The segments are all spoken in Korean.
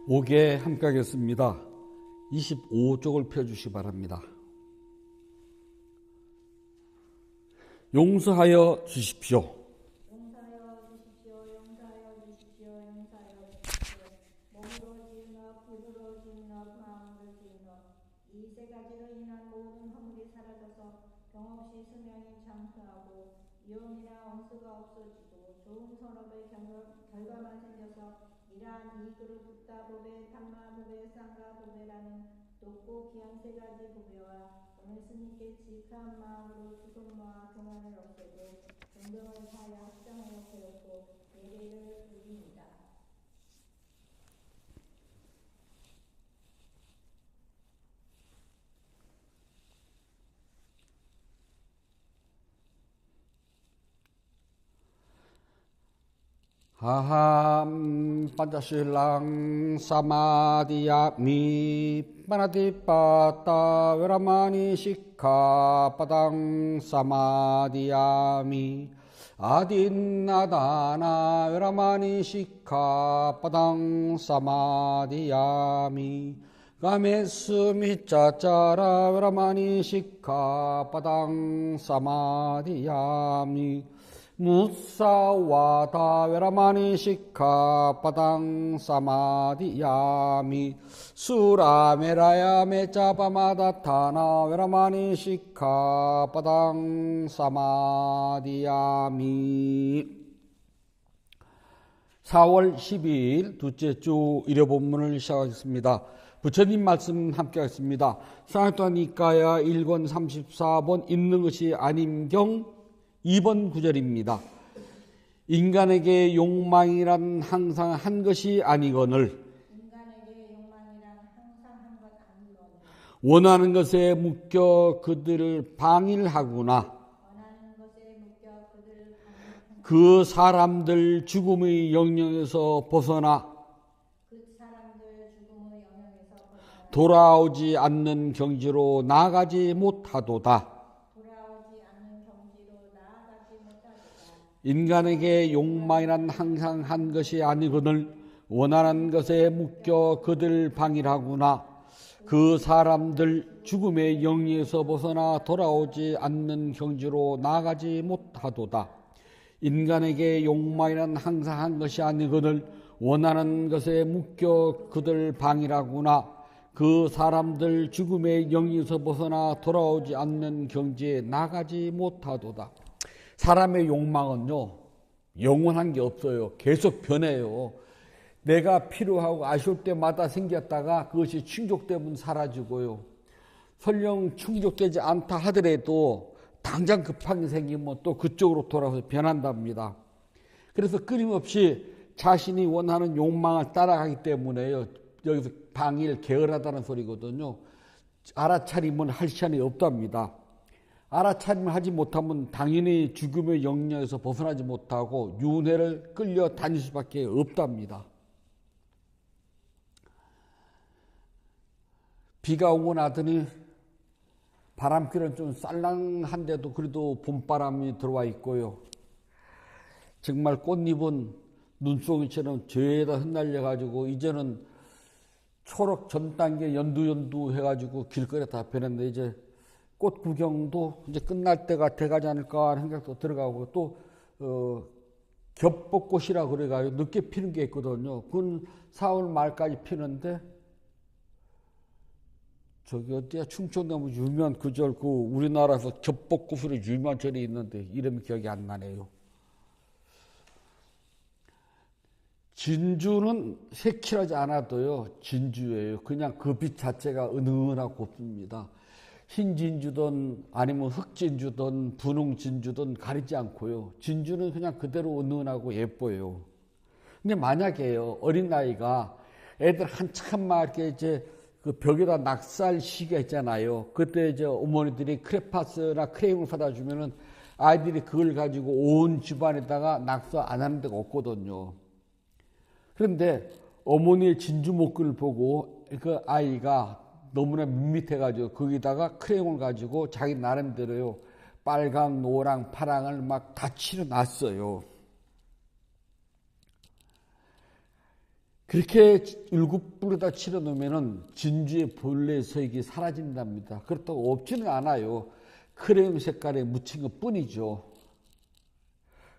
5개 함께 하겠습니다. 25쪽을 펴주시기 바랍니다. 용서하여 주십시오. 용서하여 주십시오. 용서하여 주십시오. 용서하여 주십시오. 몸으로 지은 업, 입으로 지은 업, 마음으로 지은 업, 이 세 가지로 인한 모든 허물이 사라져서 병없이 수명이 장수하고 이혼이나 원수가 없어지고 좋은 선업의 결과만 생겨서 이러한 이익으로 붓다 보배, 탐마 보배, 쌍가 보배라는 높고 귀한 세 가지 보배와 오늘 스님께 지극한 마음으로 주속모와 교만을 없애고 존경을 사하여 합장하여 배웠고 예배를 드립니다. 아함 판자실랑 사마디야미 파나티빠따 웨라마니 시카 빠당 사마디야미 아딘나다나 웨라마니 시카 빠당 사마디야미 가메스미 짜짜라 웨라마니 시카 빠당 사마디야미 무사와다 웨라마니 시카 빠당 사마디야미 수라메라야 메짜바마다타나 웨라마니 시카 빠당 사마디야미. 4월 12일 둘째 주 일요 본문을 시작하겠습니다. 부처님 말씀 함께 하겠습니다. 상해토니까야 1권 34번 있는 것이 아님경 2번 구절입니다. 인간에게 욕망이란 항상 한 것이 아니거늘 원하는 것에 묶여 그들을 방일하구나. 그 사람들 죽음의 영역에서 벗어나 돌아오지 않는 경지로 나아가지 못하도다. 인간에게 욕망이란 항상 한 것이 아니거늘 원하는 것에 묶여 그들 방일하구나. 그 사람들 죽음의 영역에서 벗어나 돌아오지 않는 경지로 나아가지 못하도다. 인간에게 욕망이란 항상 한 것이 아니거늘 원하는 것에 묶여 그들 방일하구나. 그 사람들 죽음의 영역에서 벗어나 돌아오지 않는 경지에 나가지 못하도다. 사람의 욕망은요, 영원한 게 없어요. 계속 변해요. 내가 필요하고 아쉬울 때마다 생겼다가 그것이 충족되면 사라지고요. 설령 충족되지 않다 하더라도 당장 급한 게 생기면 또 그쪽으로 돌아서 변한답니다. 그래서 끊임없이 자신이 원하는 욕망을 따라가기 때문에요. 여기서 방일, 게으르다는 소리거든요. 알아차리면 할 시간이 없답니다. 알아차림을 하지 못하면 당연히 죽음의 영역에서 벗어나지 못하고 윤회를 끌려 다닐 수밖에 없답니다. 비가 오고 나더니 바람길은 좀 쌀랑한데도 그래도 봄바람이 들어와 있고요. 정말 꽃잎은 눈송이처럼 죄에다 흩날려가지고 이제는 초록 전 단계 연두 해가지고 길거리에 다 변했는데 이제 꽃 구경도 이제 끝날 때가 돼가지 않을까 하는 생각도 들어가고 또 겹벚꽃이라 그래가지고 늦게 피는 게 있거든요. 그건 4월 말까지 피는데 저기 어디야 충청도 유명한 그절 그 우리나라에서 겹벚꽃으로 유명한 절이 있는데 이름이 기억이 안 나네요. 진주는 색칠하지 않아도요 진주예요. 그냥 그 빛 자체가 은은하고 곱습니다. 흰 진주든 아니면 흑 진주든 분홍 진주든 가리지 않고요. 진주는 그냥 그대로 은은하고 예뻐요. 근데 만약에요 어린아이가 애들 한참 막 이렇게 이제 그 벽에다 낙서할 시기가 있잖아요. 그때 이제 어머니들이 크레파스나 크레용을 사다 주면은 아이들이 그걸 가지고 온 집안에다가 낙서 안 하는 데가 없거든요. 그런데 어머니의 진주 목걸이를 보고 그 아이가 너무나 밋밋해가지고 거기다가 크레용을 가지고 자기 나름대로요 빨강, 노랑, 파랑을 막 다 칠해놨어요. 그렇게 일곱불에다 칠해 놓으면은 진주의 본래 색이 사라진답니다. 그렇다고 없지는 않아요. 크레용 색깔에 묻힌 것 뿐이죠.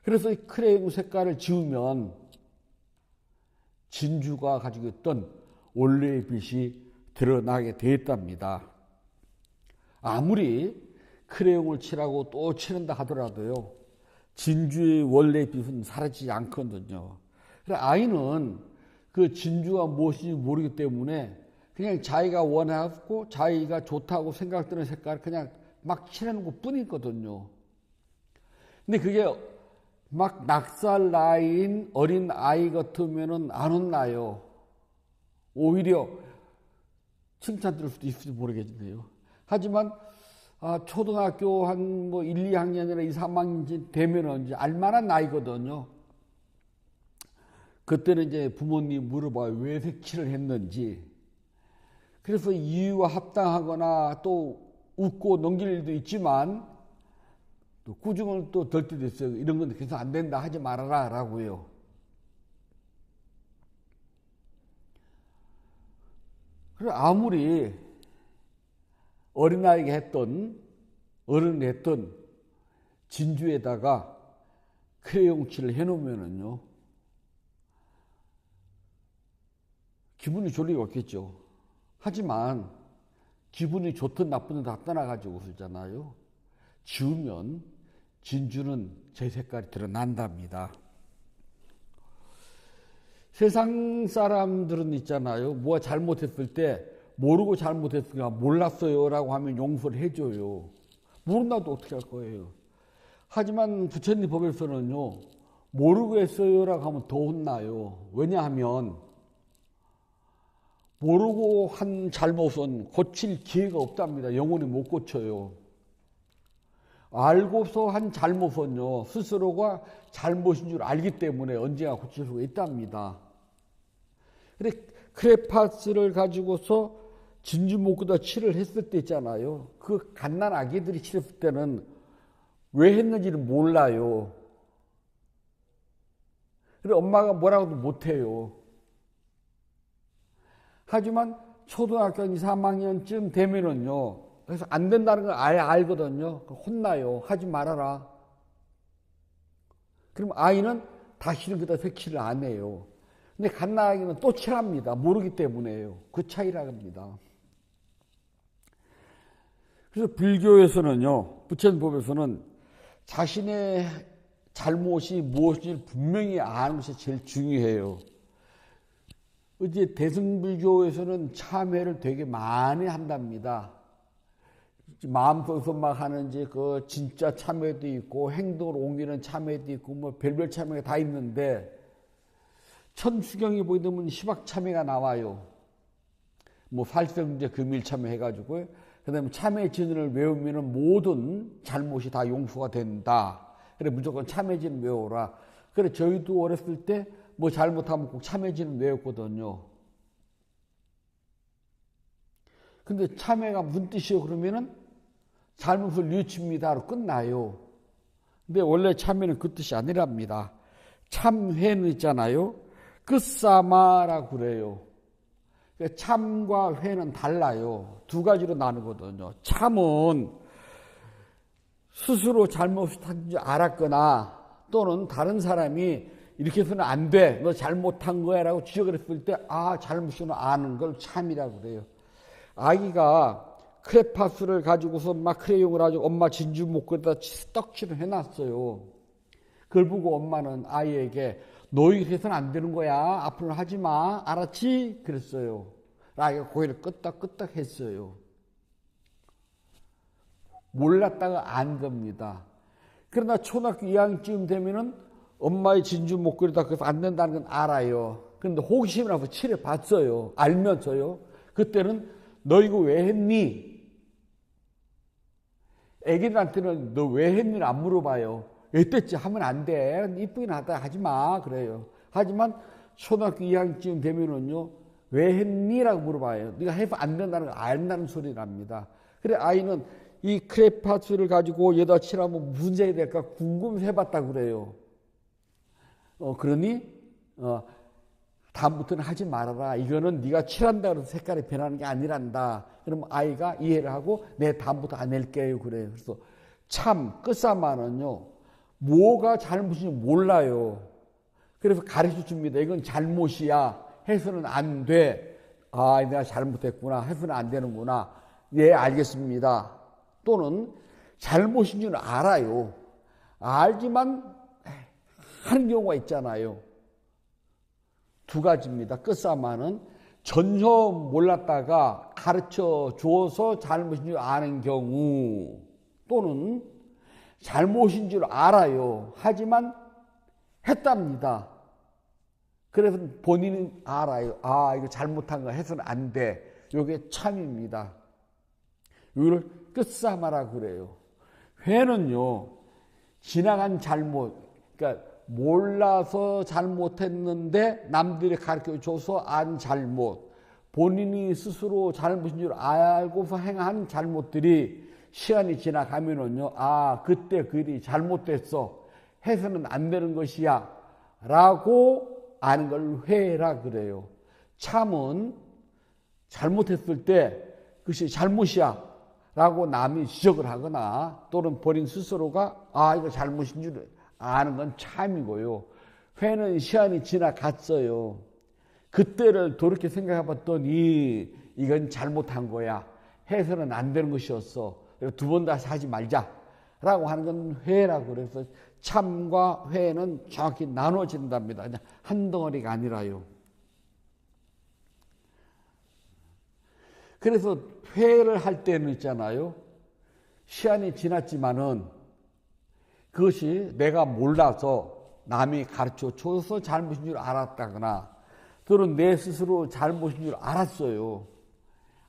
그래서 이 크레용 색깔을 지우면 진주가 가지고 있던 원래의 빛이 드러나게 되었답니다. 아무리 크레용을 칠하고 또 칠한다 하더라도요, 진주의 원래의 빛은 사라지지 않거든요. 그래서 아이는 그 진주가 무엇인지 모르기 때문에 그냥 자기가 원하고 자기가 좋다고 생각되는 색깔을 그냥 막 칠하는 것 뿐이거든요. 근데 그게 막 낙살 나이인 어린 아이 같으면은 안 혼나요. 오히려 칭찬 들을 수도 있을지 모르겠네요. 하지만 초등학교 한 1, 2학년이나 2, 3학년 되면은 이제 알만한 나이거든요. 그때는 이제 부모님 물어봐요. 왜 색칠을 했는지. 그래서 이유와 합당하거나 또 웃고 넘길 일도 있지만 또 꾸중을 또 덜 때도 있어요. 이런 건 그래서 안 된다, 하지 말아라 라고요. 그리고 아무리 어린아이가 했던, 어른이 했던 진주에다가 크레용 칠을 해놓으면은요, 기분이 좋을 리가 없겠죠. 하지만 기분이 좋든 나쁘든 다 떠나가지고 그러잖아요. 지우면 진주는 제 색깔이 드러난답니다. 세상 사람들은 있잖아요. 뭐가 잘못했을 때 모르고 잘못했으니까 몰랐어요 라고 하면 용서를 해줘요. 모른다도 어떻게 할 거예요. 하지만 부처님 법에서는요, 모르고 했어요 라고 하면 더 혼나요. 왜냐하면 모르고 한 잘못은 고칠 기회가 없답니다. 영원히 못 고쳐요. 알고서 한 잘못은요, 스스로가 잘못인 줄 알기 때문에 언제나 고칠 수가 있답니다. 근데 크레파스를 가지고서 진주 목에다 칠을 했을 때 있잖아요. 그 갓난 아기들이 칠했을 때는 왜 했는지를 몰라요. 그래서 엄마가 뭐라고도 못해요. 하지만 초등학교 2, 3학년쯤 되면은요, 그래서 안 된다는 걸 알거든요. 혼나요. 하지 말아라. 그럼 아이는 다시는 그다 색칠을 안 해요. 근데 갓난아기는 또 칠합니다. 모르기 때문에요. 그 차이라 합니다. 그래서 불교에서는요, 부처님법에서는 자신의 잘못이 무엇인지 분명히 아는 것이 제일 중요해요. 이제 대승불교에서는 참회를 되게 많이 한답니다. 마음속에서 막 하는지 그 진짜 참회도 있고 행동을 옮기는 참회도 있고 뭐 별별 참회가 다 있는데, 천수경에 보게 되면 시박 참회가 나와요. 뭐 살생제 금일 참회 해가지고, 그다음에 참회 진을 외우면은 모든 잘못이 다 용서가 된다. 그래 무조건 참회 진 외워라. 그래 저희도 어렸을 때 뭐 잘못하면 꼭 참회 진을 외웠거든요. 근데 참회가 무슨 뜻이요? 그러면은 잘못을 뉘우칩니다로 끝나요. 근데 원래 참회는 그 뜻이 아니랍니다. 참회는 있잖아요. 끝사마라고 그래요. 참과 회는 달라요. 두 가지로 나누거든요. 참은 스스로 잘못한 줄 알았거나 또는 다른 사람이 이렇게 해서는 안 돼, 너 잘못한 거야 라고 지적을 했을 때 잘못이구나 아는 걸 참이라고 그래요. 아기가 크레파스를 가지고서 막 크레용을 가지고 엄마 진주 목걸이에다 떡칠을 해놨어요. 그걸 보고 엄마는 아이에게 너 이렇게 해서는 안 되는 거야. 앞으로는 하지 마. 알았지? 그랬어요. 아이가 고개를 끄덕끄덕 했어요. 몰랐다가 안 겁니다. 그러나 초등학교 2학년쯤 되면은 엄마의 진주 목걸이다 그래서 안 된다는 건 알아요. 그런데 호기심이 나서 칠해 봤어요. 알면서요. 그때는 너 이거 왜 했니? 애기들한테는 너 왜 했니? 안 물어봐요. 왜 했댔지? 하면 안 돼. 이쁘긴 하다. 하지 마. 그래요. 하지만 초등학교 2학년쯤 되면은요, 왜 했니? 라고 물어봐요. 네가 해서 안 된다는 걸 안다는 소리 납니다. 그래, 아이는 이 크레파스를 가지고 여기다 칠하면 무슨 색이 될까 궁금해서 해봤다고 그래요. 그러니, 다음부터는 하지 말아라. 이거는 네가 칠한다 그래서 색깔이 변하는 게 아니란다. 그럼 아이가 이해를 하고 네, 다음부터 안 낼게요. 그래요. 그래서 참 끝사마는요, 뭐가 잘못인지 몰라요. 그래서 가르쳐 줍니다. 이건 잘못이야. 해서는 안 돼. 아, 내가 잘못했구나. 해서는 안 되는구나. 예, 알겠습니다. 또는 잘못인 줄 알아요. 알지만 하는 경우가 있잖아요. 두 가지입니다. 끝사마는 전혀 몰랐다가 가르쳐 주어서 잘못인 줄 아는 경우, 또는 잘못인 줄 알아요. 하지만 했답니다. 그래서 본인은 알아요. 아, 이거 잘못한 거 해서는 안 돼. 이게 참입니다. 이걸 끝사마라 그래요. 회는요, 지나간 잘못, 그러니까 몰라서 잘못했는데 남들이 가르쳐줘서 안 잘못, 본인이 스스로 잘못인 줄 알고서 행한 잘못들이 시간이 지나가면은요, 아, 그때 그 일이 잘못됐어. 해서는 안 되는 것이야. 라고 아는 걸 회라 그래요. 참은 잘못했을 때 그것이 잘못이야. 라고 남이 지적을 하거나 또는 본인 스스로가 아, 이거 잘못인 줄 아는 건 참이고요. 회는 시간이 지나갔어요. 그때를 돌이켜 생각해 봤더니 이건 잘못한 거야. 해서는 안 되는 것이었어. 두 번 다시 하지 말자. 라고 하는 건 회라고 그래서 참과 회는 정확히 나눠진답니다. 그냥 한 덩어리가 아니라요. 그래서 회를 할 때는 있잖아요. 시간이 지났지만은 그것이 내가 몰라서 남이 가르쳐 줘서 잘못인 줄 알았다거나 또는 내 스스로 잘못인 줄 알았어요.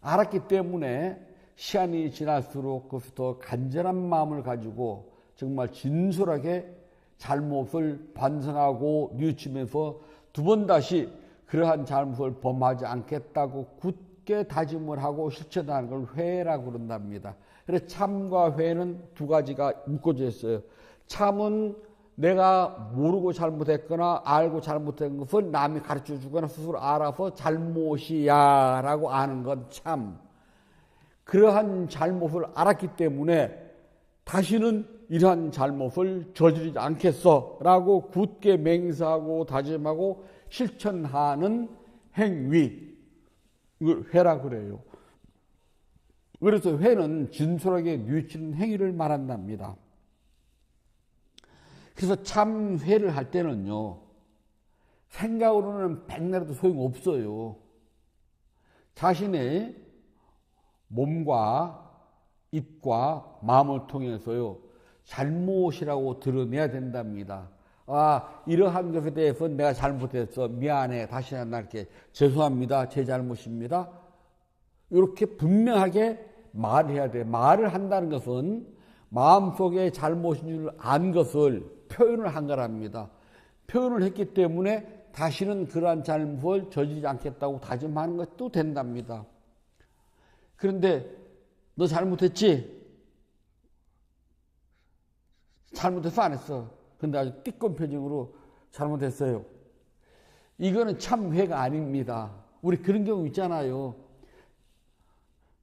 알았기 때문에 시간이 지날수록 그것이 더 간절한 마음을 가지고 정말 진솔하게 잘못을 반성하고 뉘우치면서 두 번 다시 그러한 잘못을 범하지 않겠다고 굳게 다짐을 하고 실천하는 걸 회라고 그런답니다. 그래서 참과 회는 두 가지가 묶어져 있어요. 참은 내가 모르고 잘못했거나 알고 잘못한 것을 남이 가르쳐 주거나 스스로 알아서 잘못이야 라고 아는 건 참. 그러한 잘못을 알았기 때문에 다시는 이러한 잘못을 저지르지 않겠어 라고 굳게 맹세하고 다짐하고 실천하는 행위, 이걸 회라 그래요. 그래서 회는 진솔하게 뉘우치는 행위를 말한답니다. 그래서 참 회를 할 때는요, 생각으로는 백날해도 소용없어요. 자신의 몸과 입과 마음을 통해서요, 잘못이라고 드러내야 된답니다. 아, 이러한 것에 대해서 내가 잘못했어. 미안해. 다시 한번 이렇게 죄송합니다. 제 잘못입니다. 이렇게 분명하게 말해야 돼. 말을 한다는 것은 마음속에 잘못인 줄 안 것을 표현을 한 거랍니다. 표현을 했기 때문에 다시는 그러한 잘못을 저지르지 않겠다고 다짐하는 것도 된답니다. 그런데 너 잘못했지? 잘못해서 안 했어. 근데 아주 띠꺼운 표정으로 잘못했어요. 이거는 참 회가 아닙니다. 우리 그런 경우 있잖아요.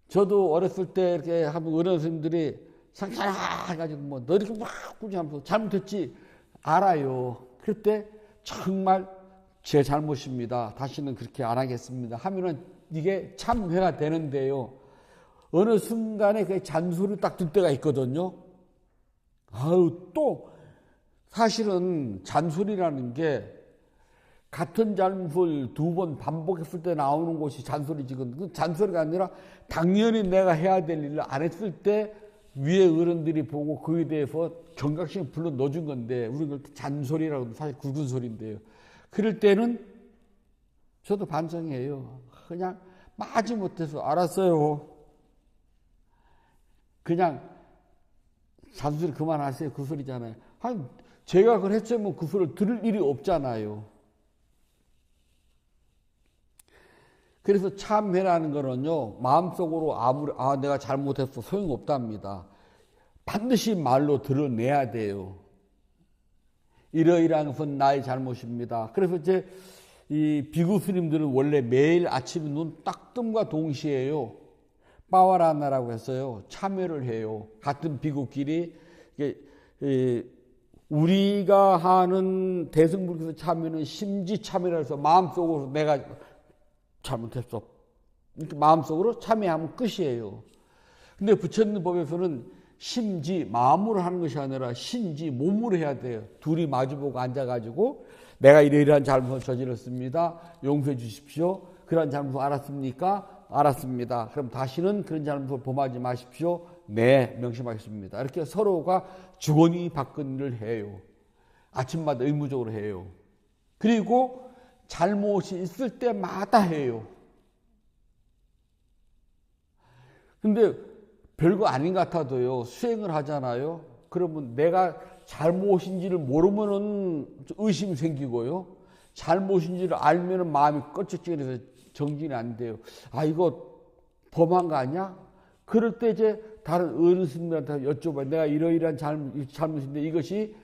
저도 어렸을 때 이렇게 하면 어른 선생님들이 상상해가지고 뭐 너 이렇게 막 꾸지 하면서 잘못했지? 알아요. 그때 정말 제 잘못입니다. 다시는 그렇게 안 하겠습니다. 하면은 이게 참 회가 되는데요. 어느 순간에 그 잔소리 딱 들 때가 있거든요. 아유, 또 사실은 잔소리라는 게 같은 잘못을 두 번 반복했을 때 나오는 것이 잔소리지건 그 잔소리가 아니라 당연히 내가 해야 될 일을 안 했을 때 위에 어른들이 보고 그에 대해서 경각심을 불러 넣어준 건데 우리는 잔소리라고 사실 굵은 소리인데요. 그럴 때는 저도 반성해요. 그냥 마지못해서 알았어요. 그냥 잔소리 그만하세요. 그 소리잖아요. 아니, 제가 그걸 했으면 그 소리를 들을 일이 없잖아요. 그래서 참회라는 거는요, 마음속으로 내가 잘못했어. 소용없답니다. 반드시 말로 드러내야 돼요. 이러이러한 것은 나의 잘못입니다. 그래서 이제 이 비구 스님들은 원래 매일 아침 눈 딱 뜸과 동시에요. 빠와라나라고 했어요. 참회를 해요. 같은 비구끼리. 우리가 하는 대승불교에서 참회는 심지참회라 해서 마음속으로 내가 잘못했어. 이렇게 마음속으로 참회하면 끝이에요. 근데 부처님 법에서는 심지 마음으로 하는 것이 아니라 신지 몸으로 해야 돼요. 둘이 마주보고 앉아가지고 내가 이러이러한 잘못을 저질렀습니다. 용서해 주십시오. 그런 잘못을 알았습니까? 알았습니다. 그럼 다시는 그런 잘못을 범하지 마십시오. 네, 명심하겠습니다. 이렇게 서로가 주거니 받거니를 해요. 아침마다 의무적으로 해요. 그리고 잘못이 있을 때마다 해요. 근데 별거 아닌 것 같아도요, 수행을 하잖아요. 그러면 내가 잘못인지를 모르면은 의심이 생기고요. 잘못인지를 알면은 마음이 껄쩍지근해서 정진이 안 돼요. 아, 이거 범한 거 아니야? 그럴 때 이제 다른 어르신들한테 여쭤봐요. 내가 이러이러한 잘못인데 이것이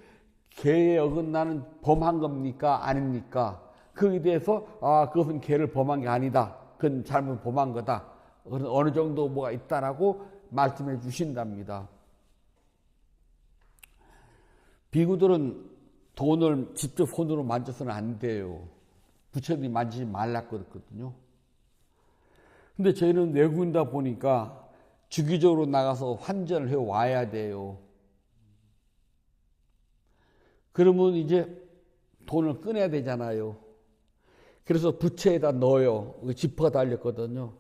계에 어긋나는 범한 겁니까? 아닙니까? 거기에 대해서 아, 그것은 계를 범한 게 아니다. 그건 잘못 범한 거다. 어느 정도 뭐가 있다라고 말씀해 주신답니다. 비구들은 돈을 직접 손으로 만져서는 안 돼요. 부처님이 만지지 말라 그랬거든요. 근데 저희는 외국인이다 보니까 주기적으로 나가서 환전을 해 와야 돼요. 그러면 이제 돈을 꺼내야 되잖아요. 그래서 부채에다 넣어요. 지퍼가 달렸거든요.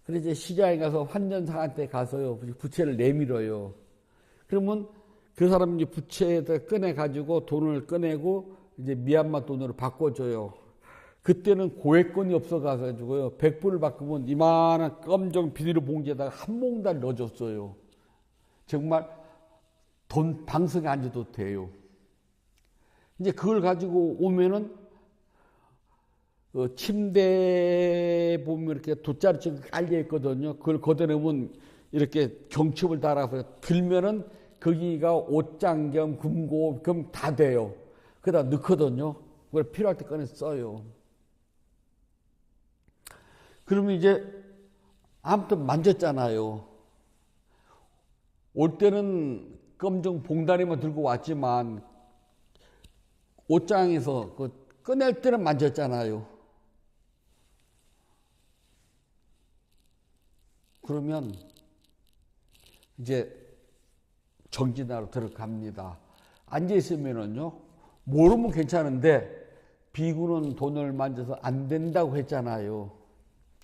그래서 이제 시장에 가서 환전사한테 가서요, 부채를 내밀어요. 그러면 그 사람이 부채에다 꺼내가지고 돈을 꺼내고 이제 미얀마 돈으로 바꿔줘요. 그때는 고액권이 없어가지고요, 100불을 바꾸면 이만한 검정 비닐 봉지에다가 한 몽달 넣어줬어요. 정말 돈 방석에 앉아도 돼요. 이제 그걸 가지고 오면은 침대 보면 이렇게 돗자리처럼 깔려 있거든요. 그걸 걷어내면 이렇게 경첩을 달아서 들면은 거기가 옷장 겸 금고 겸 다 돼요. 그러다 넣거든요. 그걸 필요할 때 꺼내 써요. 그러면 이제 아무튼 만졌잖아요. 올 때는 검정 봉다리만 들고 왔지만 옷장에서 꺼낼 때는 만졌잖아요. 그러면 이제 정진하러 들어갑니다. 앉아있으면은요, 모르면 괜찮은데, 비구는 돈을 만져서 안 된다고 했잖아요.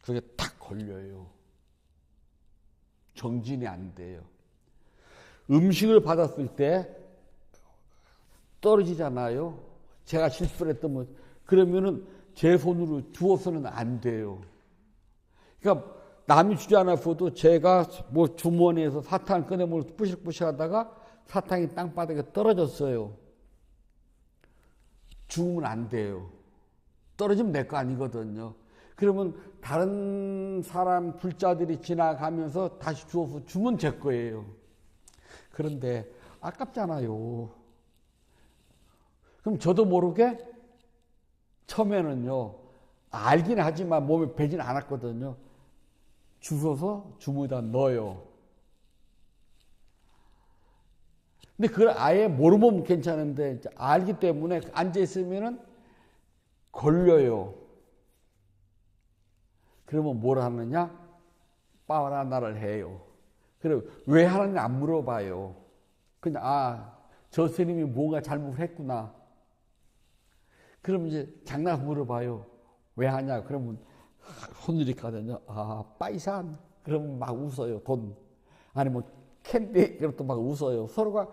그게 탁 걸려요. 정진이 안 돼요. 음식을 받았을 때 떨어지잖아요. 제가 실수를 했다면, 그러면은 제 손으로 주워서는 안 돼요. 그러니까 남이 주지 않았어도 제가 뭐 주머니에서 사탕 꺼내면 뿌실뿌실 하다가 사탕이 땅바닥에 떨어졌어요. 죽으면 안 돼요. 떨어지면 내 거 아니거든요. 그러면 다른 사람 불자들이 지나가면서 다시 주워서 주면 제 거예요. 그런데 아깝잖아요. 그럼 저도 모르게 처음에는요, 알긴 하지만 몸에 배진 않았거든요. 주워서 주머니에다 넣어요. 근데 그걸 아예 모르면 괜찮은데 알기 때문에 앉아있으면은 걸려요. 그러면 뭘 하느냐? 빠라나를 해요. 그리고 왜 하느냐 안 물어봐요. 그냥 저 스님이 뭔가 잘못을 했구나. 그럼 이제 장난 물어봐요. 왜 하냐? 그러면 손을 있거든요. 빠이산. 그러면 막 웃어요. 돈. 아니면 캔디. 그럼 또 막 웃어요. 서로가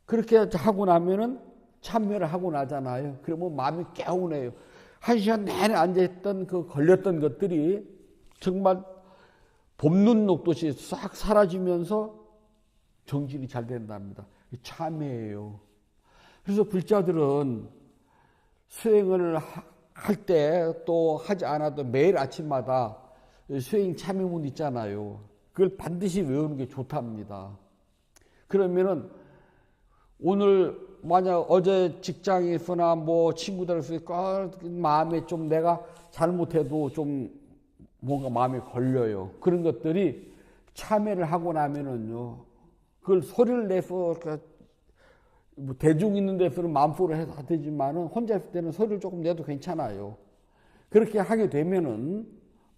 그렇게 하고 나면은 참여를 하고 나잖아요. 그러면 마음이 개운해요. 한 시간 내내 앉아있던 그 걸렸던 것들이 정말 봄눈 녹듯이 싹 사라지면서 정진이 잘 된답니다. 참회예요. 그래서 불자들은 수행을 할 때 또 하지 않아도 매일 아침마다 수행 참여문 있잖아요. 그걸 반드시 외우는 게 좋답니다. 그러면은 오늘 만약 어제 직장에서나 뭐 친구들에서 마음에 좀 내가 잘못해도 좀 뭔가 마음에 걸려요. 그런 것들이 참회를 하고 나면은요, 그걸 소리를 내서 뭐 대중 있는 데서는 마음속으로 해서 되지만은 혼자 있을 때는 소리를 조금 내도 괜찮아요. 그렇게 하게 되면은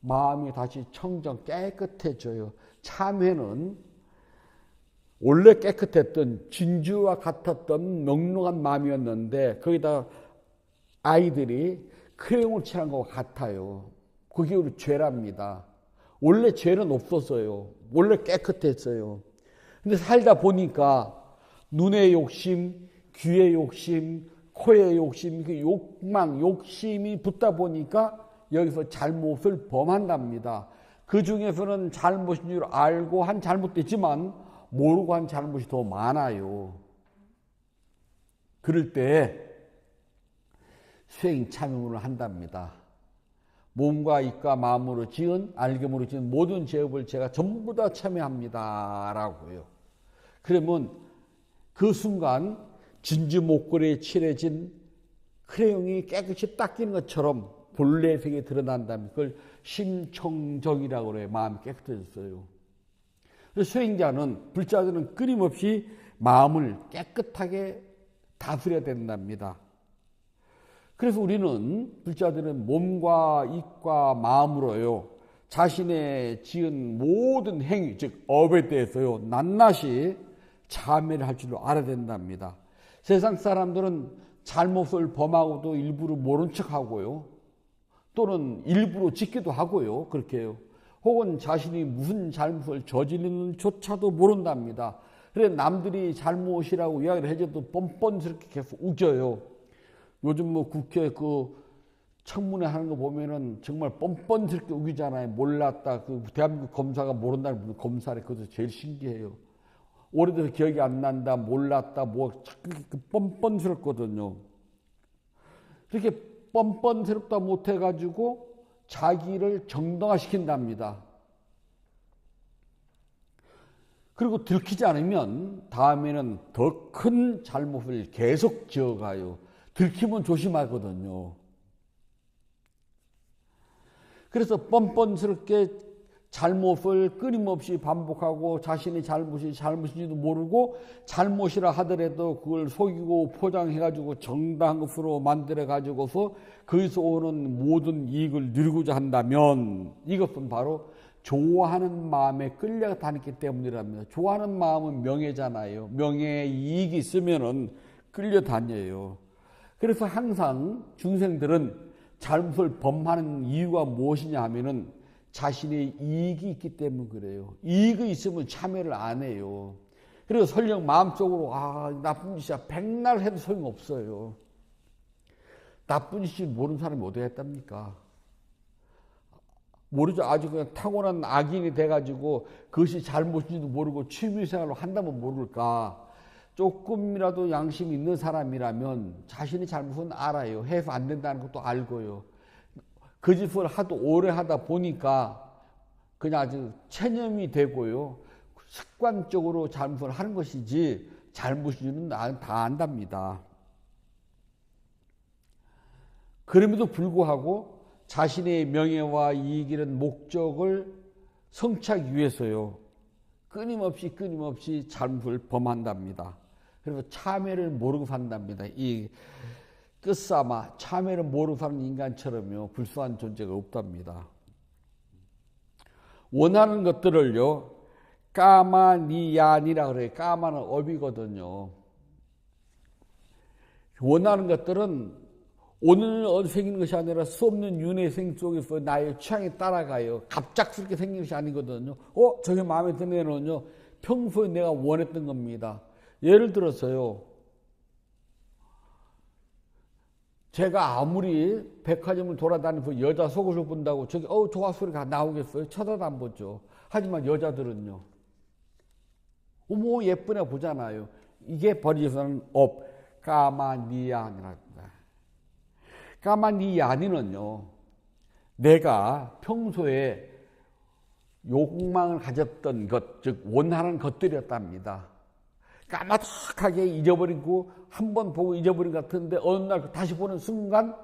마음이 다시 청정 깨끗해져요. 참회는 원래 깨끗했던 진주와 같았던 명랑한 마음이었는데 거기다 아이들이 크레용을 칠한 것 같아요. 그게 우리 죄랍니다. 원래 죄는 없었어요. 원래 깨끗했어요. 근데 살다 보니까 눈의 욕심, 귀의 욕심, 코의 욕심, 그 욕망, 욕심이 붙다 보니까 여기서 잘못을 범한답니다. 그 중에서는 잘못인 줄 알고 한 잘못도 있지만 모르고 한 잘못이 더 많아요. 그럴 때 수행 참여를 한답니다. 몸과 입과 마음으로 지은 알gem으로 지은 모든 죄업을 제가 전부 다 참여합니다 라고요. 그러면 그 순간 진주 목걸이에 칠해진 크레용이 깨끗이 닦이는 것처럼 본래의 색이 드러난다면 그걸 심청정이라고 그래요. 마음이 깨끗해졌어요. 그래서 수행자는, 불자들은 끊임없이 마음을 깨끗하게 다스려야 된답니다. 그래서 우리는, 불자들은 몸과 입과 마음으로요, 자신의 지은 모든 행위, 즉 업에 대해서요, 낱낱이 참회를 할 줄로 알아야 된답니다. 세상 사람들은 잘못을 범하고도 일부러 모른 척하고요, 또는 일부러 짓기도 하고요, 그렇게 해요. 혹은 자신이 무슨 잘못을 저지르는조차도 모른답니다. 그래서 남들이 잘못이라고 이야기를 해줘도 뻔뻔스럽게 계속 우겨요. 요즘 뭐 국회 그 청문회 하는 거 보면은 정말 뻔뻔스럽게 우기잖아요. 몰랐다. 그 대한민국 검사가 모른다는 검사래. 그것도 제일 신기해요. 오래돼서 기억이 안 난다. 몰랐다. 뭐 뻔뻔스럽거든요. 그렇게 뻔뻔스럽다 못해가지고 자기를 정당화시킨답니다. 그리고 들키지 않으면 다음에는 더 큰 잘못을 계속 지어가요. 들키면 조심하거든요. 그래서 뻔뻔스럽게 잘못을 끊임없이 반복하고 자신의 잘못이 잘못인지도 모르고 잘못이라 하더라도 그걸 속이고 포장해가지고 정당한 것으로 만들어가지고서 거기서 오는 모든 이익을 누리고자 한다면 이것은 바로 좋아하는 마음에 끌려다니기 때문이랍니다. 좋아하는 마음은 명예잖아요. 명예의 이익이 있으면은 끌려다녀요. 그래서 항상 중생들은 잘못을 범하는 이유가 무엇이냐 하면은 자신의 이익이 있기 때문에 그래요. 이익이 있으면 참여를 안 해요. 그리고 설령 마음속으로 나쁜 짓이야 백날 해도 소용없어요. 나쁜 짓을 모르는 사람이 어디 했답니까? 모르죠. 아주 그냥 타고난 악인이 돼가지고 그것이 잘못인지도 모르고 취미생활로 한다면 모를까. 조금이라도 양심이 있는 사람이라면 자신의 잘못은 알아요. 해서 안 된다는 것도 알고요. 그 짓을 하도 오래 하다 보니까 그냥 아주 체념이 되고요. 습관적으로 잘못을 하는 것이지 잘못인지는 다 안답니다. 그럼에도 불구하고 자신의 명예와 이익이라는 목적을 성취하기 위해서요. 끊임없이 잘못을 범한답니다. 그래서 참회를 모르고 산답니다. 이 끝삼아 참회를 모르고 사는 인간처럼요. 불쌍한 존재가 없답니다. 원하는 것들을요. 까마니얀이라 그래요. 까마는 업이거든요. 원하는 것들은 오늘 어디 생기는 것이 아니라 수없는 윤회생 속에서 나의 취향에 따라가요. 갑작스럽게 생기는 것이 아니거든요. 저게 마음에 드네는요. 평소에 내가 원했던 겁니다. 예를 들어서요. 제가 아무리 백화점을 돌아다니면서 여자 속옷을 본다고 저기 좋아 소리가 나오겠어요? 쳐다도 안 보죠. 하지만 여자들은요. 어머 예쁘네 보잖아요. 이게 버리서는 업 까마니안이랍니다. 까마니안이는요. 내가 평소에 욕망을 가졌던 것, 즉 원하는 것들이었답니다. 까마득하게 잊어버리고 한 번 보고 잊어버린 것 같은데 어느 날 다시 보는 순간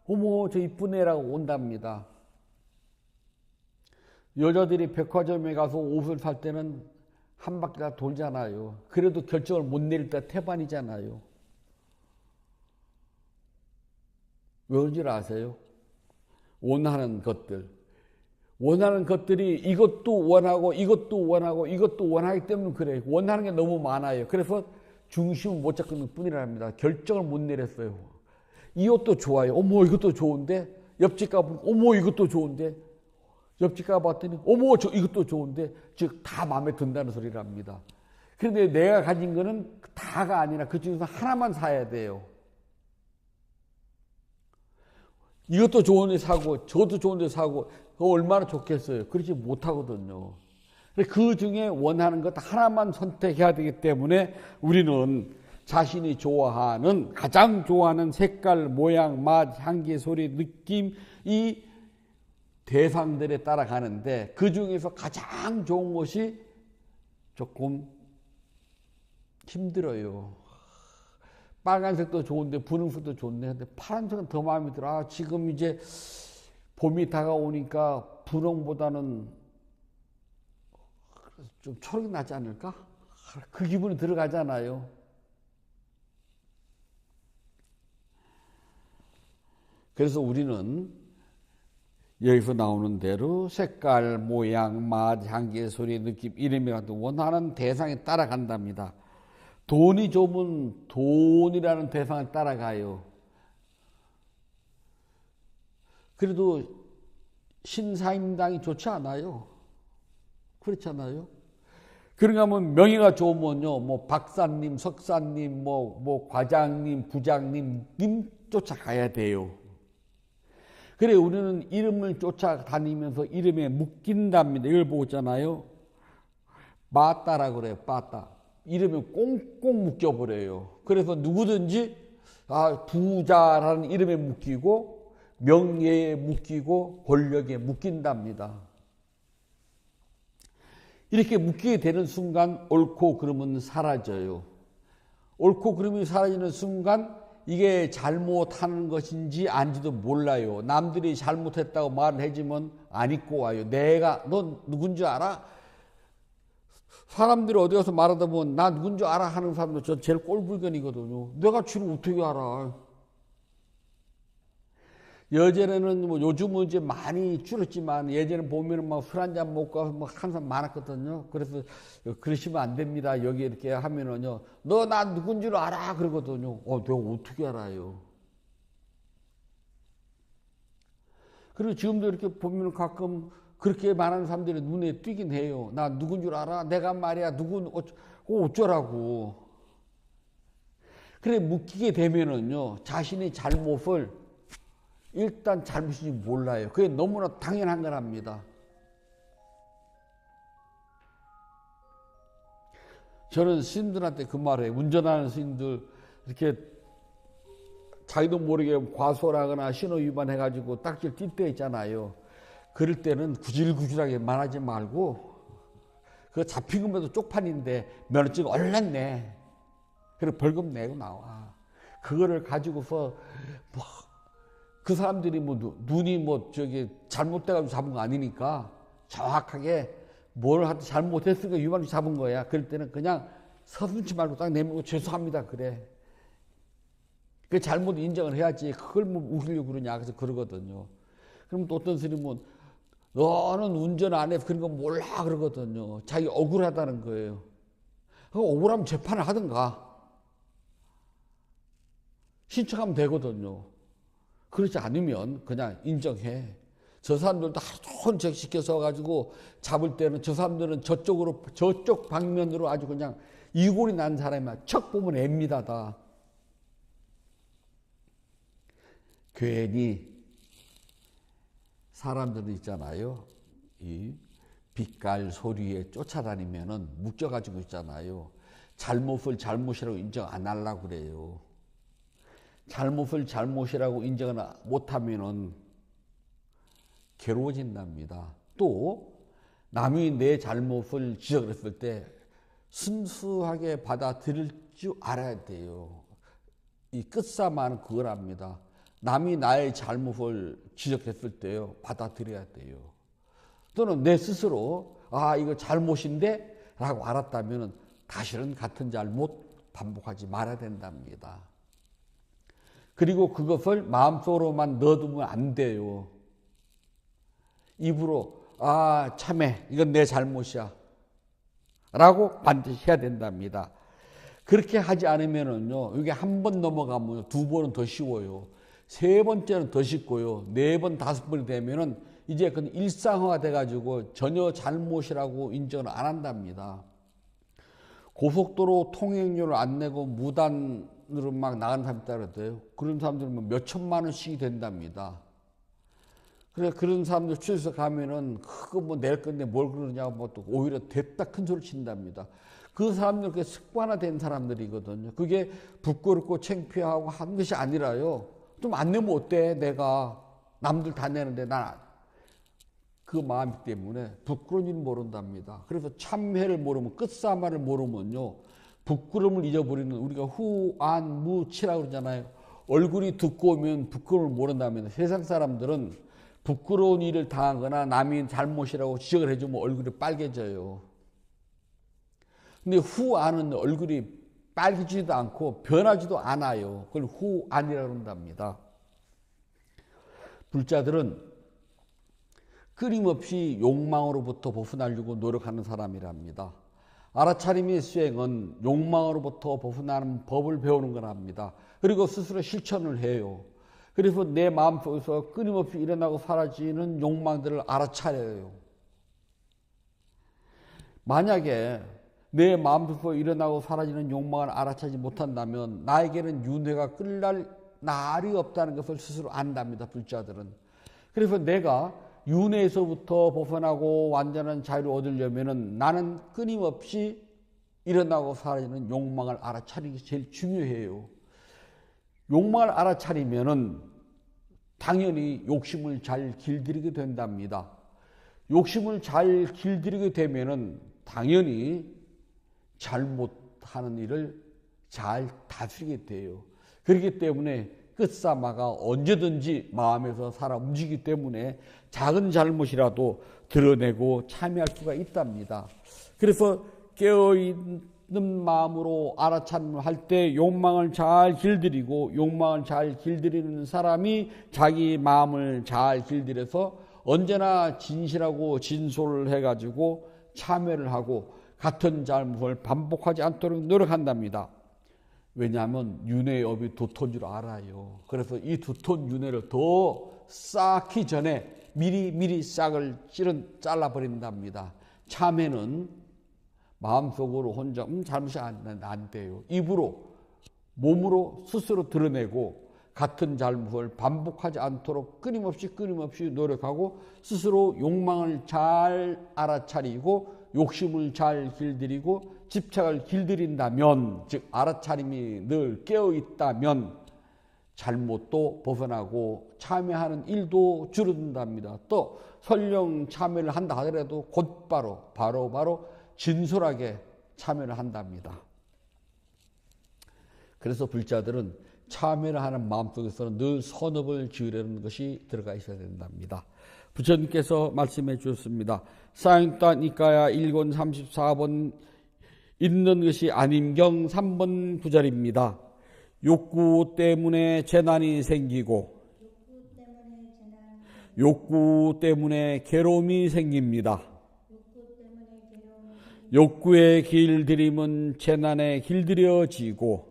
어머 저 이쁜 애라고 온답니다. 여자들이 백화점에 가서 옷을 살 때는 한 바퀴 다 돌잖아요. 그래도 결정을 못 내릴 때 태반이잖아요. 왜 그런지 아세요? 원하는 것들이 이것도 원하고 이것도 원하고 이것도 원하기 때문에 그래요. 원하는 게 너무 많아요. 그래서 중심을 못 잡고 있는 뿐이랍니다. 결정을 못 내렸어요. 이 옷도 좋아요. 어머 이것도 좋은데 옆집 가보니 어머 이것도 좋은데 옆집 가봤더니 어머 이것도 좋은데 즉 다 마음에 든다는 소리랍니다. 그런데 내가 가진 거는 다가 아니라 그 중에서 하나만 사야 돼요. 이것도 좋은데 사고 저것도 좋은데 사고 그거 얼마나 좋겠어요. 그렇지 못하거든요. 그 중에 원하는 것 하나만 선택해야 되기 때문에 우리는 자신이 좋아하는 가장 좋아하는 색깔, 모양, 맛, 향기, 소리, 느낌 이 대상들에 따라가는데 그 중에서 가장 좋은 것이 조금 힘들어요. 빨간색도 좋은데 분홍색도 좋네. 근데 파란색은 더 마음에 들어. 아, 지금 이제 봄이 다가오니까 분홍보다는 좀 초록이 낫지 않을까? 그 기분이 들어가잖아요. 그래서 우리는 여기서 나오는 대로 색깔, 모양, 맛, 향기, 소리, 느낌, 이름이 같은 원하는 대상에 따라간답니다. 돈이 좋으면 돈이라는 대상을 따라가요. 그래도 신사임당이 좋지 않아요. 그렇잖아요. 그런가 하면 명예가 좋으면요, 뭐 박사님, 석사님, 뭐 과장님, 부장님, 님 쫓아가야 돼요. 그래 우리는 이름을 쫓아다니면서 이름에 묶인답니다. 이걸 보고 있잖아요. 빠따라고 그래요. 빠따. 이름에 꽁꽁 묶여버려요. 그래서 누구든지 부자라는 이름에 묶이고 명예에 묶이고 권력에 묶인답니다. 이렇게 묶이게 되는 순간 옳고 그름은 사라져요. 옳고 그름이 사라지는 순간 이게 잘못하는 것인지 아닌지도 몰라요. 남들이 잘못했다고 말을 해주면 안 입고 와요. 너 누군지 알아? 사람들이 어디 가서 말하다 보면 나 누군지 알아 하는 사람도 저 제일 꼴불견이거든요. 내가 지금 어떻게 알아? 예전에는 뭐 요즘은 이제 많이 줄었지만 예전에 보면은 막 술 한잔 먹고 막 항상 많았거든요. 그래서 그러시면 안 됩니다. 여기 이렇게 하면은요, 너 나 누군 줄 알아? 그러거든요. 내가 어떻게 알아요? 그리고 지금도 이렇게 보면 가끔 그렇게 말하는 사람들이 눈에 띄긴 해요. 나 누군 줄 알아? 내가 말이야 어쩌라고. 그래 묶이게 되면은요, 자신의 잘못을 일단 잘못인지 몰라요. 그게 너무나 당연한 거랍니다. 저는 스님들한테 그 말을 해요. 운전하는 스님들 이렇게 자기도 모르게 과소하거나 신호 위반해가지고 딱지를 띌 때 있잖아요. 그럴 때는 구질구질하게 말하지 말고 그 잡힌 것만도 쪽판인데 면허증 얼른 내. 그리고 벌금 내고 나와. 그거를 가지고서 그 사람들이 눈이 잘못돼가지고 잡은 거 아니니까 정확하게 뭘 하든 잘못했으니까 위반을 잡은 거야. 그럴 때는 그냥 서슴지 말고 딱 내밀고 죄송합니다. 그래. 그 잘못 인정을 해야지. 그걸 우기려고 그러냐. 그래서 그러거든요. 그럼 또 어떤 스님은 너는 운전 안 해서 그런 거 몰라. 그러거든요. 자기 억울하다는 거예요. 억울하면 재판을 하든가. 신청하면 되거든요. 그렇지 않으면 그냥 인정해. 저 사람들도 하루 종일 시켜서 가지고 잡을 때는 저 사람들은 저쪽 방면으로 아주 그냥 이골이 난 사람이야. 척 보면 앱니다 다. 괜히 사람들은 있잖아요. 이 빛깔 소리에 쫓아다니면은 묶여가지고 있잖아요. 잘못을 잘못이라고 인정 안 하려고 그래요. 잘못을 잘못이라고 인정을 못하면은 괴로워진답니다. 또 남이 내 잘못을 지적을 했을 때 순수하게 받아들일 줄 알아야 돼요. 이 끝사마는 그거랍니다. 남이 나의 잘못을 지적했을 때요, 받아들여야 돼요. 또는 내 스스로 이거 잘못인데 라고 알았다면 다시는 같은 잘못 반복하지 말아야 된답니다. 그리고 그것을 마음속으로만 넣어두면 안 돼요. 입으로 참해, 이건 내 잘못이야 라고 반드시 해야 된답니다. 그렇게 하지 않으면은요, 이게 한 번 넘어가면 두 번은 더 쉬워요. 세 번째는 더 쉽고요. 네 번, 다섯 번이 되면은 이제 그건 일상화가 돼가지고 전혀 잘못이라고 인정을 안 한답니다. 고속도로 통행료를 안 내고 무단으로 막 나가는 사람이 있다고요. 그런 사람들은 몇 천만 원씩이 된답니다. 그래, 그런 사람들 추에서 가면은 그거 뭐 낼 건데 뭘 그러냐고 뭐 또 오히려 됐다 큰 소리 친답니다. 그 사람들 그게 습관화된 사람들이거든요. 그게 부끄럽고 창피하고 한 것이 아니라요. 좀 안 내면 어때? 내가 남들 다 내는데 난 그 마음 때문에 부끄러운 일 모른답니다. 그래서 참회를 모르면 끝사마를 모르면요. 부끄러움을 잊어버리는 우리가 후안무치라고 그러잖아요. 얼굴이 두꺼우면 부끄러움을 모른답니다. 세상 사람들은 부끄러운 일을 당하거나 남이 잘못이라고 지적을 해주면 얼굴이 빨개져요. 근데 후안은 얼굴이 빨개지지도 않고 변하지도 않아요. 그걸 후안이라고 한답니다. 불자들은 끊임없이 욕망으로부터 벗어나려고 노력하는 사람이랍니다. 알아차림의 수행은 욕망으로부터 벗어나는 법을 배우는 거랍니다. 그리고 스스로 실천을 해요. 그래서 내 마음속에서 끊임없이 일어나고 사라지는 욕망들을 알아차려요. 만약에 내 마음속에서 일어나고 사라지는 욕망을 알아차리지 못한다면 나에게는 윤회가 끝날 날이 없다는 것을 스스로 안답니다. 불자들은. 그래서 내가 윤회에서부터 벗어나고 완전한 자유를 얻으려면 나는 끊임없이 일어나고 사라지는 욕망을 알아차리는 게 제일 중요해요. 욕망을 알아차리면은 당연히 욕심을 잘 길들이게 된답니다. 욕심을 잘 길들이게 되면은 당연히 잘못하는 일을 잘 다스리게 돼요. 그렇기 때문에 끝사마가 언제든지 마음에서 살아 움직이기 때문에 작은 잘못이라도 드러내고 참여할 수가 있답니다. 그래서 깨어있는 마음으로 알아차림을 할 때 욕망을 잘 길들이고 욕망을 잘 길들이는 사람이 자기 마음을 잘 길들여서 언제나 진실하고 진솔을 해가지고 참회를 하고 같은 잘못을 반복하지 않도록 노력한답니다. 왜냐하면 윤회의 업이 두터운 줄 알아요. 그래서 이 두터운 윤회를 더 쌓기 전에 미리 싹을 잘라버린답니다. 참회는 마음속으로 혼자 잘못이 안 돼요. 입으로 몸으로 스스로 드러내고 같은 잘못을 반복하지 않도록 끊임없이 노력하고 스스로 욕망을 잘 알아차리고 욕심을 잘 길들이고 집착을 길들인다면, 즉 알아차림이 늘 깨어있다면 잘못도 벗어나고 참회하는 일도 줄어든답니다. 또 설령 참회를 한다 하더라도 곧바로 바로 진솔하게 참회를 한답니다. 그래서 불자들은 참회를 하는 마음속에서는 늘 선업을 지으려는 것이 들어가 있어야 된답니다. 부처님께서 말씀해 주셨습니다. 사행단 이가야 1권 34번 있는 것이 아님경 3번 구절입니다. 욕구 때문에 재난이 생기고 욕구 때문에 괴로움이 생깁니다. 욕구에 길들이면 재난에 길들여지고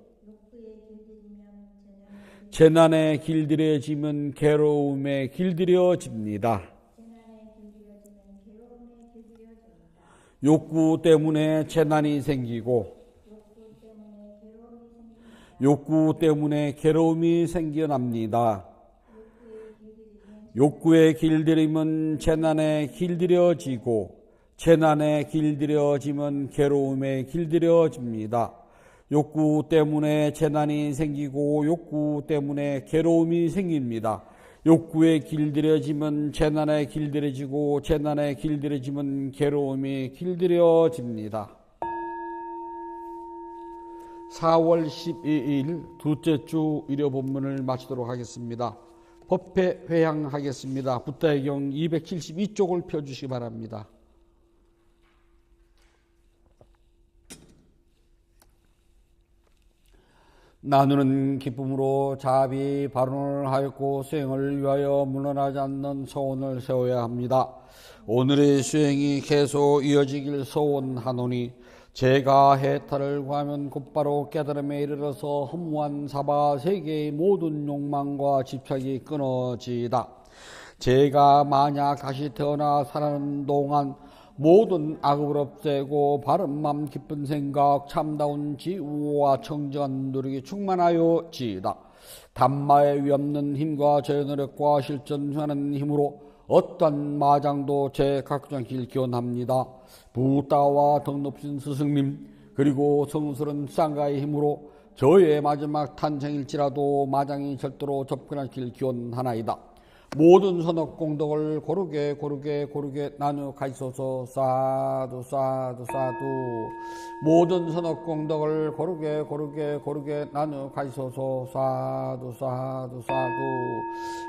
재난에 길들여지면 괴로움에 길들여집니다. 욕구 때문에 재난이 생기고 욕구 때문에 괴로움이 생겨납니다. 욕구에 길들이면 재난에 길들여지고 재난에 길들여지면 괴로움에 길들여집니다. 욕구 때문에 재난이 생기고 욕구 때문에 괴로움이 생깁니다. 욕구에 길들여지면 재난에 길들여지고 재난에 길들여지면 괴로움이 길들여집니다. 4월 12일 둘째 주 일요 본문을 마치도록 하겠습니다. 법회 회향하겠습니다. 붓다의경 272쪽을 펴주시기 바랍니다. 나누는 기쁨으로 자비 발언을 하였고 수행을 위하여 물러나지 않는 서원을 세워야 합니다. 오늘의 수행이 계속 이어지길 서원하노니 제가 해탈을 구하면 곧바로 깨달음에 이르러서 허무한 사바 세계의 모든 욕망과 집착이 끊어지다. 제가 만약 다시 태어나 살아가는 동안 모든 악을 없애고 바른 마음 기쁜 생각 참다운 지우와 청정한 노력이 충만하여 지이다. 단마의 위없는 힘과 제 노력과 실천하는 힘으로 어떤 마장도 제 각장길 기원합니다. 부다와 덕 높으신 스승님 그리고 성스러운 쌍가의 힘으로 저의 마지막 탄생일지라도 마장이 절대로 접근할 길 기원하나이다. 모든 선업 공덕을 고르게 나누어 가시소서. 사두 사두 사두. 모든 선업 공덕을 고르게 나누어 가시소서. 사두 사두 사두.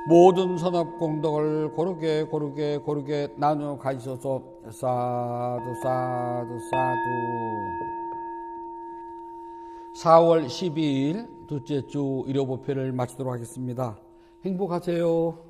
모든 선업 공덕을 고르게 나누어 가시소서. 사두 사두 사두. 4월 12일 둘째 주 일요 법회를 마치도록 하겠습니다. 행복하세요.